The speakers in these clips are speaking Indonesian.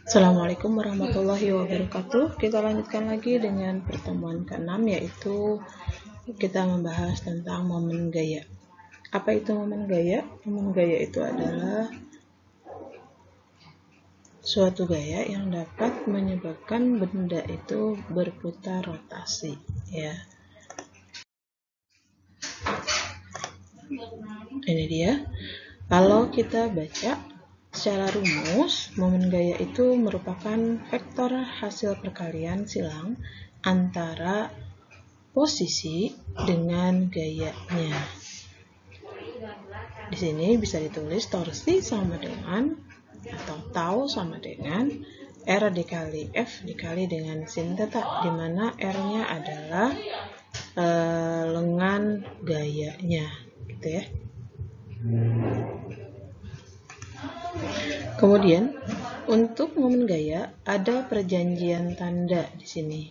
Assalamualaikum warahmatullahi wabarakatuh. Kita lanjutkan lagi dengan pertemuan ke-6, yaitu kita membahas tentang momen gaya. Apa itu momen gaya? Momen gaya itu adalah suatu gaya yang dapat menyebabkan benda itu berputar rotasi, ya. Ini dia. Kalau kita baca secara rumus, momen gaya itu merupakan vektor hasil perkalian silang antara posisi dengan gayanya. Di sini bisa ditulis torsi sama dengan atau tau sama dengan R dikali F dikali dengan sin theta, di mana R-nya adalah lengan gayanya, gitu ya. Kemudian untuk momen gaya ada perjanjian tanda di sini.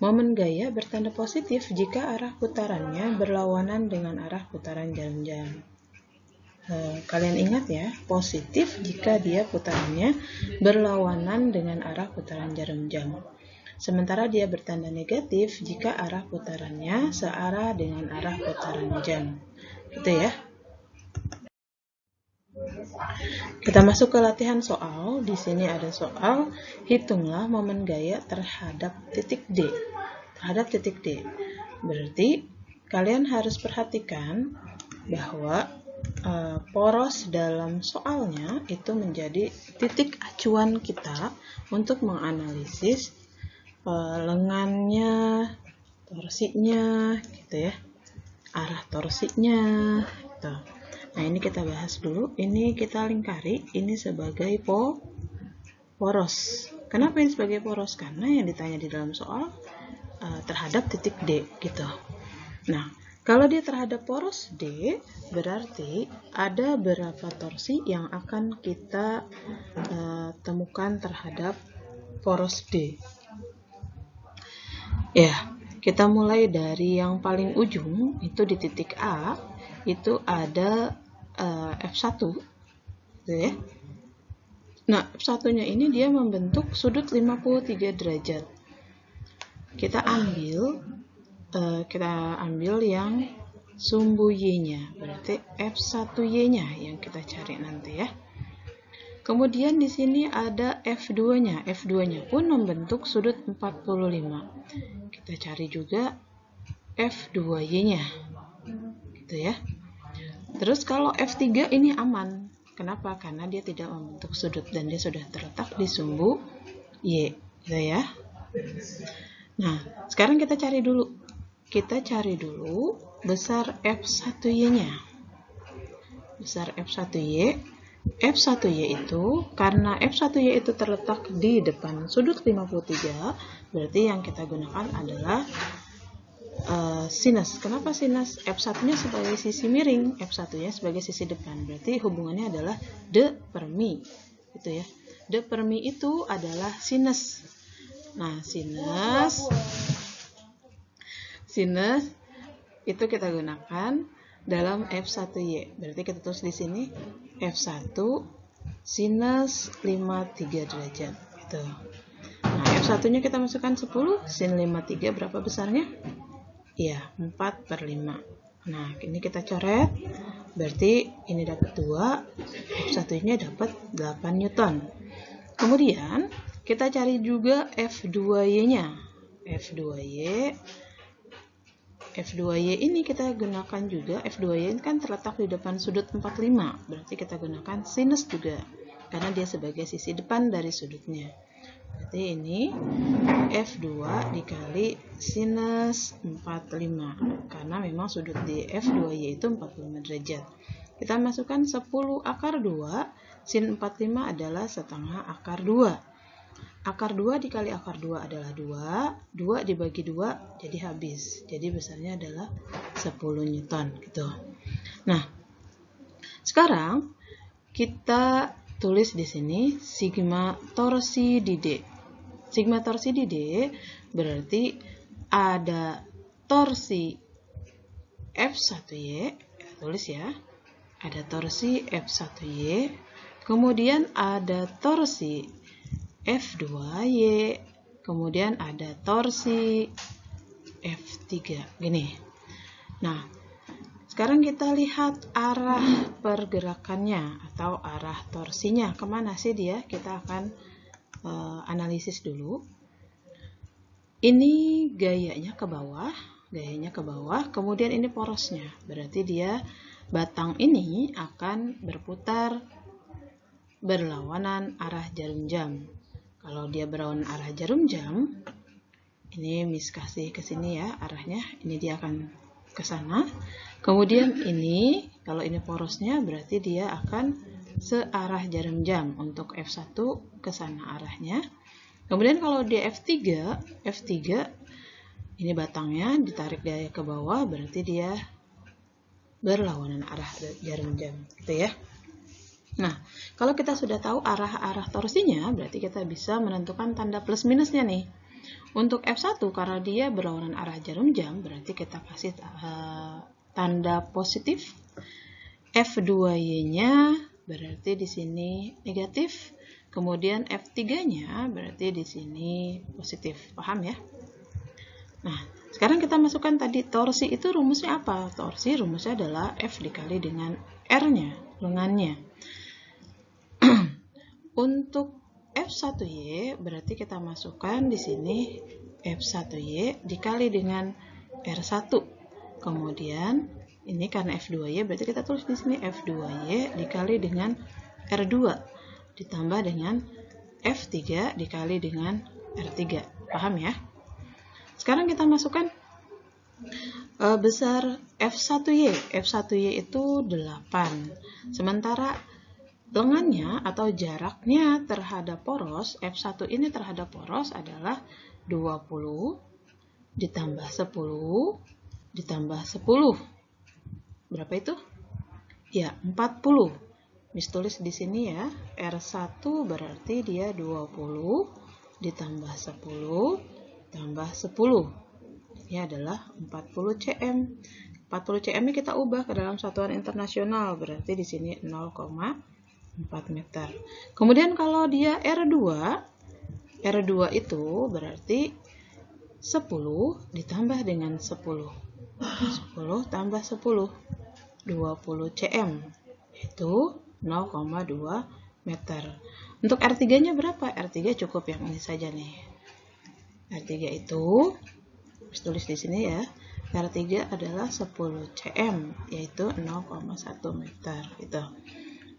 Momen gaya bertanda positif jika arah putarannya berlawanan dengan arah putaran jarum jam. Kalian ingat ya, positif jika dia putarannya berlawanan dengan arah putaran jarum jam. Sementara dia bertanda negatif jika arah putarannya searah dengan arah putaran jam. Gitu ya. Kita masuk ke latihan soal. Di sini ada soal, hitunglah momen gaya terhadap titik D. Terhadap titik D. Berarti kalian harus perhatikan bahwa poros dalam soalnya itu menjadi titik acuan kita untuk menganalisis lengannya, torsinya, gitu ya, arah torsinya, gitu. Nah, ini kita bahas dulu. Ini kita lingkari ini sebagai poros. Kenapa ini sebagai poros? Karena yang ditanya di dalam soal terhadap titik D, gitu. Nah, kalau dia terhadap poros D, berarti ada berapa torsi yang akan kita temukan terhadap poros D. Ya, kita mulai dari yang paling ujung, itu di titik A, itu ada F1, gitu ya. Nah, F1-nya ini dia membentuk sudut 53 derajat. Kita ambil yang sumbu Y-nya, berarti F1Y-nya yang kita cari nanti ya. Kemudian di sini ada F2-nya. F2-nya pun membentuk sudut 45. Kita cari juga F2Y-nya. Gitu ya. Terus kalau F3 ini aman. Kenapa? Karena dia tidak membentuk sudut dan dia sudah terletak di sumbu Y. Gitu ya. Nah, sekarang kita cari dulu. Besar F1Y-nya. Besar F1Y. F1Y itu, karena F1Y itu terletak di depan sudut 53, berarti yang kita gunakan adalah sinus. Kenapa sinus? F1-nya sebagai sisi miring, F1-nya sebagai sisi depan. Berarti hubungannya adalah D per mi. Gitu ya. D per mi itu adalah sinus. Nah, sinus itu kita gunakan dalam F1Y. Berarti kita tulis di sini F1 sinus 53 derajat. Gitu. Nah, F1-nya kita masukkan 10, sin 53 berapa besarnya? Iya, 4/5. Nah, ini kita coret. Berarti ini dapat 2, F1-nya dapat 8 Newton. Kemudian, kita cari juga F2Y-nya. F2Y ini kita gunakan juga, F2Y kan terletak di depan sudut 45, berarti kita gunakan sinus juga, karena dia sebagai sisi depan dari sudutnya. Berarti ini F2 dikali sinus 45, karena memang sudut di F2Y itu 45 derajat. Kita masukkan 10 akar 2, sin 45 adalah setengah akar 2. Akar 2 dikali akar 2 adalah 2. 2 dibagi 2 jadi habis. Jadi besarnya adalah 10 Newton gitu. Nah, sekarang kita tulis di sini sigma torsi di D. Sigma torsi di D berarti ada torsi F1Y, kita tulis ya. Ada torsi F1Y, kemudian ada torsi F2Y, kemudian ada torsi F3, gini. Nah, sekarang kita lihat arah pergerakannya atau arah torsinya. Kemana sih dia? Kita akan analisis dulu. Ini gayanya ke bawah, kemudian ini porosnya. Berarti dia batang ini akan berputar berlawanan arah jarum jam. Kalau dia berlawanan arah jarum jam, ini Miss kasih ke sini ya arahnya. Ini dia akan ke sana. Kemudian ini, kalau ini porosnya berarti dia akan searah jarum jam. Untuk F1 ke sana arahnya. Kemudian kalau dia F3 ini batangnya ditarik gaya ke bawah, berarti dia berlawanan arah jarum jam, gitu ya. Nah, kalau kita sudah tahu arah-arah torsinya, berarti kita bisa menentukan tanda plus minusnya nih. Untuk F1 karena dia berlawanan arah jarum jam, berarti kita kasih tanda positif. F2Y-nya berarti di sini negatif. Kemudian F3-nya berarti di sini positif. Paham ya? Nah, sekarang kita masukkan tadi torsi itu rumusnya apa? Torsi rumusnya adalah F dikali dengan R-nya, lengannya. Untuk F1Y berarti kita masukkan di sini F1Y dikali dengan R1. Kemudian ini karena F2Y berarti kita tulis di sini F2Y dikali dengan R2 ditambah dengan F3 dikali dengan R3. Paham ya? Sekarang kita masukkan besar F1Y. F1Y itu 8. Sementara lengannya atau jaraknya terhadap poros, F1 ini terhadap poros adalah 20 ditambah 10 ditambah 10. Berapa itu? Ya, 40. Miss tulis di sini ya, R1 berarti dia 20 ditambah 10 tambah 10. Ini adalah 40 cm. 40 cm -nya kita ubah ke dalam satuan internasional, berarti di sini 0,4 meter. Kemudian kalau dia R2 itu berarti 10 ditambah dengan 10. 10 tambah 10, 20 cm. Itu 0,2 meter. Untuk R3-nya berapa? R3 cukup yang ini saja nih. R3 itu, tulis di sini ya, R3 adalah 10 cm, yaitu 0,1 meter. Gitu.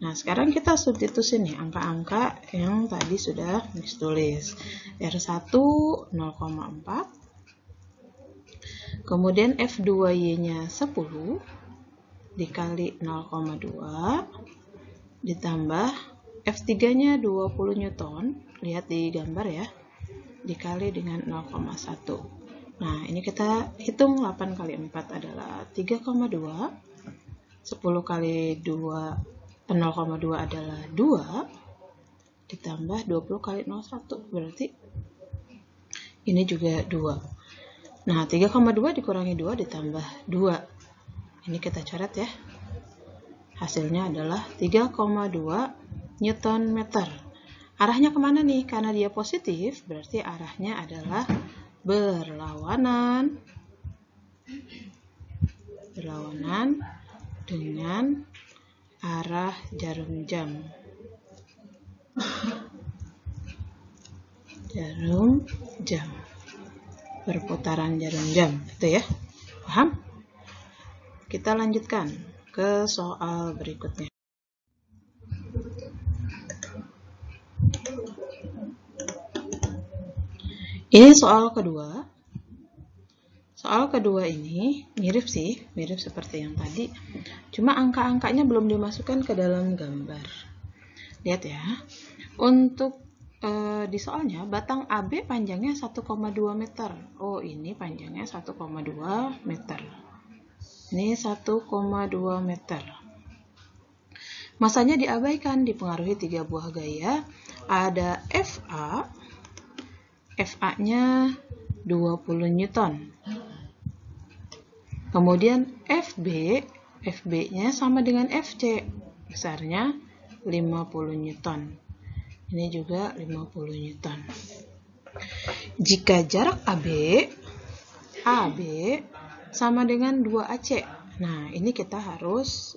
Nah, sekarang kita substitusi nih angka-angka yang tadi sudah ditulis. R1 0,4, kemudian F2Y-nya 10 dikali 0,2 ditambah F3-nya 20 Newton, lihat di gambar ya, dikali dengan 0,1. Nah, ini kita hitung 8 kali 4 adalah 3,2, 10 kali 0,2 adalah 2, ditambah 20 kali 0,1, berarti ini juga 2. Nah, 3,2 dikurangi 2 ditambah 2. Ini kita coret ya. Hasilnya adalah 3,2 Newton meter. Arahnya kemana nih? Karena dia positif, berarti arahnya adalah berlawanan dengan arah jarum jam. Jarum jam. Perputaran jarum jam, itu ya. Paham? Kita lanjutkan ke soal berikutnya. Ini soal kedua. Soal kedua ini mirip seperti yang tadi. Cuma angka-angkanya belum dimasukkan ke dalam gambar. Lihat ya. Untuk di soalnya batang AB panjangnya 1,2 meter. Oh, ini panjangnya 1,2 meter. Ini 1,2 meter. Masanya diabaikan, dipengaruhi 3 buah gaya. Ada FA. FA-nya 20 Newton. Kemudian FB. FB-nya sama dengan FC. Besarnya 50 Newton. Ini juga 50 Newton. Jika jarak AB sama dengan 2AC. Nah, ini kita harus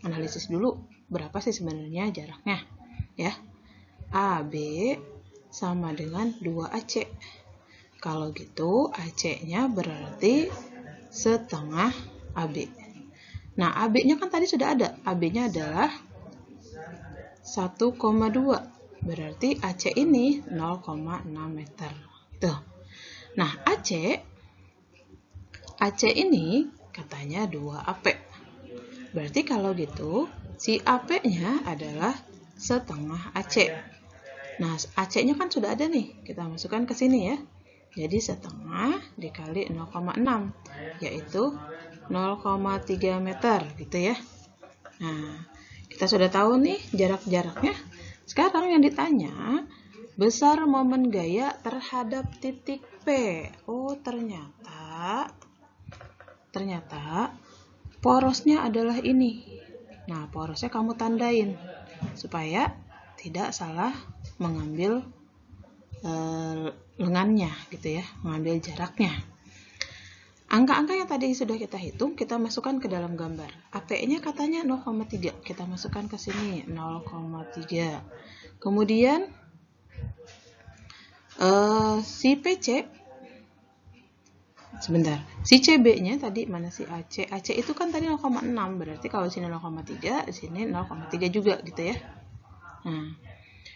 analisis dulu berapa sih sebenarnya jaraknya, ya. AB sama dengan 2AC. Kalau gitu, AC-nya berarti setengah AB. Nah, AB-nya kan tadi sudah ada. AB-nya adalah 1,2. Berarti AC ini 0,6 meter. Tuh. Nah, AC ini katanya 2 AP. Berarti kalau gitu, si AP-nya adalah setengah AC. Nah, AC-nya kan sudah ada nih. Kita masukkan ke sini ya. Jadi setengah dikali 0,6, yaitu 0,3 meter gitu ya. Nah, kita sudah tahu nih jarak-jaraknya. Sekarang yang ditanya, besar momen gaya terhadap titik P. Oh, ternyata porosnya adalah ini. Nah, porosnya kamu tandain supaya tidak salah mengambil lengannya gitu ya, mengambil jaraknya. Angka-angka yang tadi sudah kita hitung, kita masukkan ke dalam gambar. AP-nya katanya 0,3. Kita masukkan ke sini 0,3. Kemudian si PC, sebentar, si CB-nya tadi mana si AC? AC itu kan tadi 0,6, berarti kalau sini 0,3, di sini 0,3 juga gitu ya. Nah,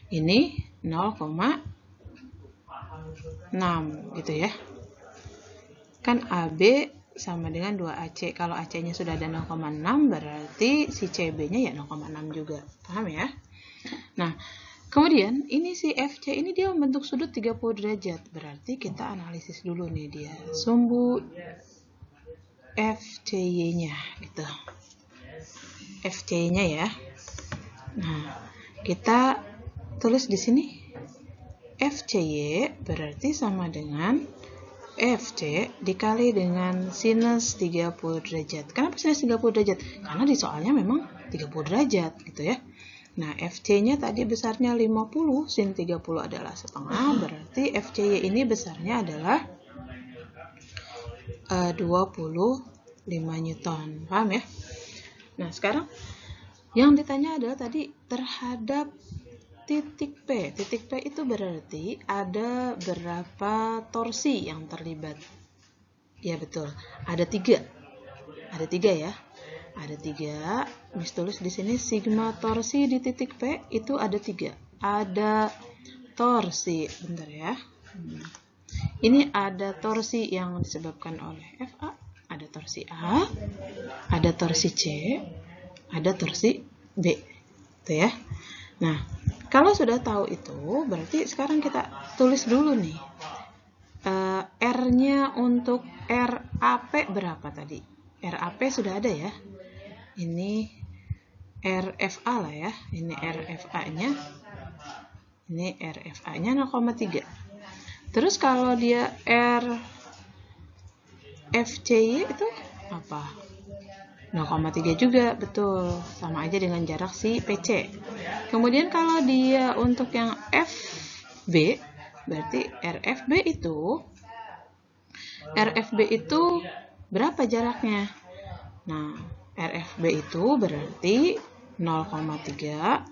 ini 0,6 gitu ya. Kan AB sama dengan 2AC. Kalau AC-nya sudah ada 0,6, berarti si CB-nya ya 0,6 juga. Paham ya? Nah, kemudian ini si FC ini dia membentuk sudut 30 derajat. Berarti kita analisis dulu nih dia. Sumbu FCY-nya gitu. FCY-nya ya. Nah, kita tulis di sini FCY berarti sama dengan FC dikali dengan sinus 30 derajat. Kenapa sinus 30 derajat? Karena di soalnya memang 30 derajat gitu ya. Nah, FC-nya tadi besarnya 50, sin 30 adalah setengah, berarti FCY ini besarnya adalah 25 Newton. Paham ya? Nah, sekarang yang ditanya adalah tadi terhadap titik P. Titik P itu berarti ada berapa torsi yang terlibat. Ya betul, ada 3. Ada 3 ya. Ada 3. Miss tulis di sini sigma torsi di titik P itu ada 3. Ada torsi, bentar ya. Ini ada torsi yang disebabkan oleh FA, ada torsi A, ada torsi C, ada torsi B. Itu ya. Nah, kalau sudah tahu itu, berarti sekarang kita tulis dulu nih. R-nya untuk RAP berapa tadi? RAP sudah ada ya. Ini RFA lah ya. Ini RFA-nya. Ini RFA-nya 0,3. Terus kalau dia RFCY itu apa? 0,3 juga, betul. Sama aja dengan jarak si PC. Kemudian kalau dia untuk yang FB, berarti RFB itu berapa jaraknya? Nah, RFB itu berarti 0,3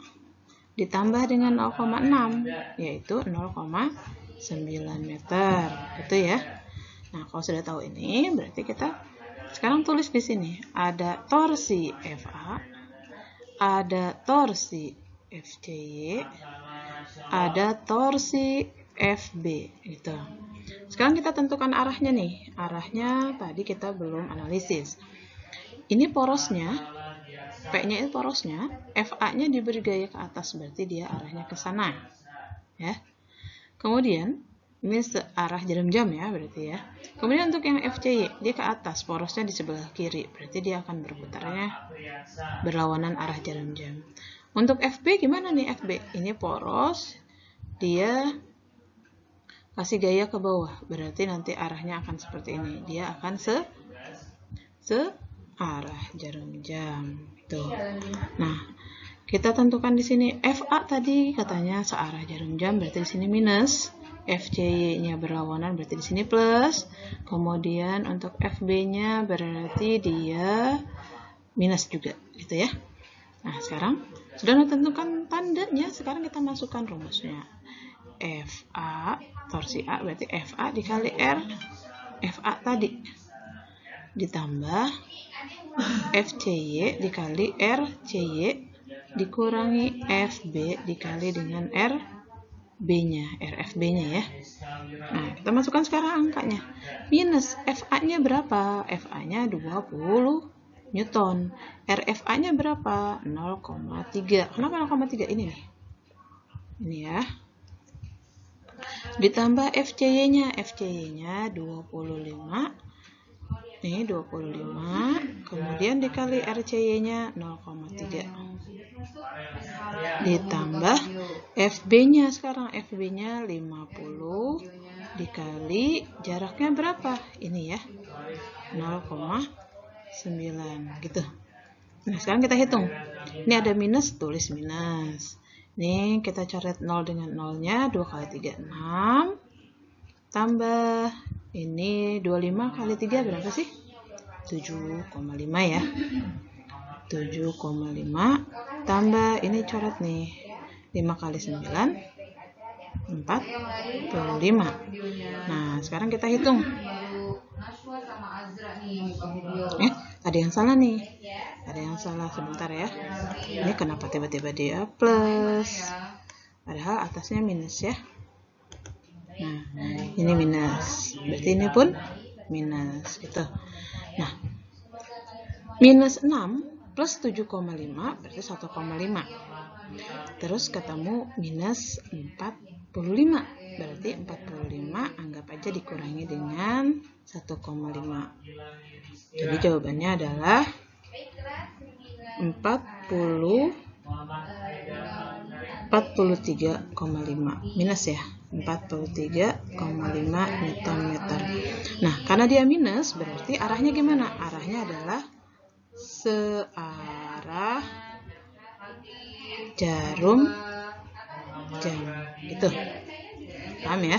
ditambah dengan 0,6, yaitu 0,9 meter. Gitu ya. Nah, kalau sudah tahu ini, berarti kita sekarang tulis di sini. Ada torsi FA, ada torsi FCY, ada torsi FB gitu. Sekarang kita tentukan arahnya nih. Arahnya tadi kita belum analisis. Ini porosnya, P-nya itu porosnya, FA-nya diberi gaya ke atas, berarti dia arahnya ke sana. Ya. Kemudian ini arah jarum jam ya berarti ya. Kemudian untuk yang FCY, dia ke atas, porosnya di sebelah kiri, berarti dia akan berputarnya berlawanan arah jarum jam. Untuk FB gimana nih FB? Ini poros, dia kasih gaya ke bawah, berarti nanti arahnya akan seperti ini. Dia akan arah jarum jam. Tuh. Nah, Kita tentukan di sini FA tadi katanya searah jarum jam, berarti di sini minus. FCY-nya berlawanan, berarti di sini plus. Kemudian untuk FB-nya berarti dia minus juga, gitu ya. Nah, sekarang sudah ditentukan tandanya, sekarang kita masukkan rumusnya. FA torsi A berarti FA dikali R FA tadi ditambah FCY dikali RCY dikurangi FB dikali dengan RB-nya, RFB-nya ya. Nah, kita masukkan sekarang angkanya. Minus FA-nya berapa? FA-nya 20 Newton. RFA-nya berapa? 0,3. Kenapa 0,3? Ini nih. Ini ya. Ditambah FCY-nya. FCY-nya 25. Nih 25. Kemudian dikali RCY-nya 0,3. Ditambah FB-nya sekarang. FB-nya 50 dikali jaraknya berapa? Ini ya. 0,9 gitu. Nah, sekarang kita hitung. Ini ada minus, tulis minus. Nih kita coret 0 dengan 0-nya. 2 kali 3, 6. Tambah ini 25 kali 3 berapa sih? 7,5 ya. 7,5 tambah ini coret nih. 5 kali 9 45. Nah, sekarang kita hitung. Ada yang salah nih. Ada yang salah, sebentar ya. Ini kenapa tiba-tiba dia plus? Padahal atasnya minus ya. Nah, ini minus. Berarti ini pun minus gitu. Nah, minus 6 plus 7,5 berarti 1,5. Terus ketemu minus 45. Berarti 45 anggap aja dikurangi dengan 1,5. Jadi jawabannya adalah 43,5 minus ya, 43,5 Nm. Nah, karena dia minus berarti arahnya gimana? Arahnya adalah searah jarum jam gitu. Paham ya?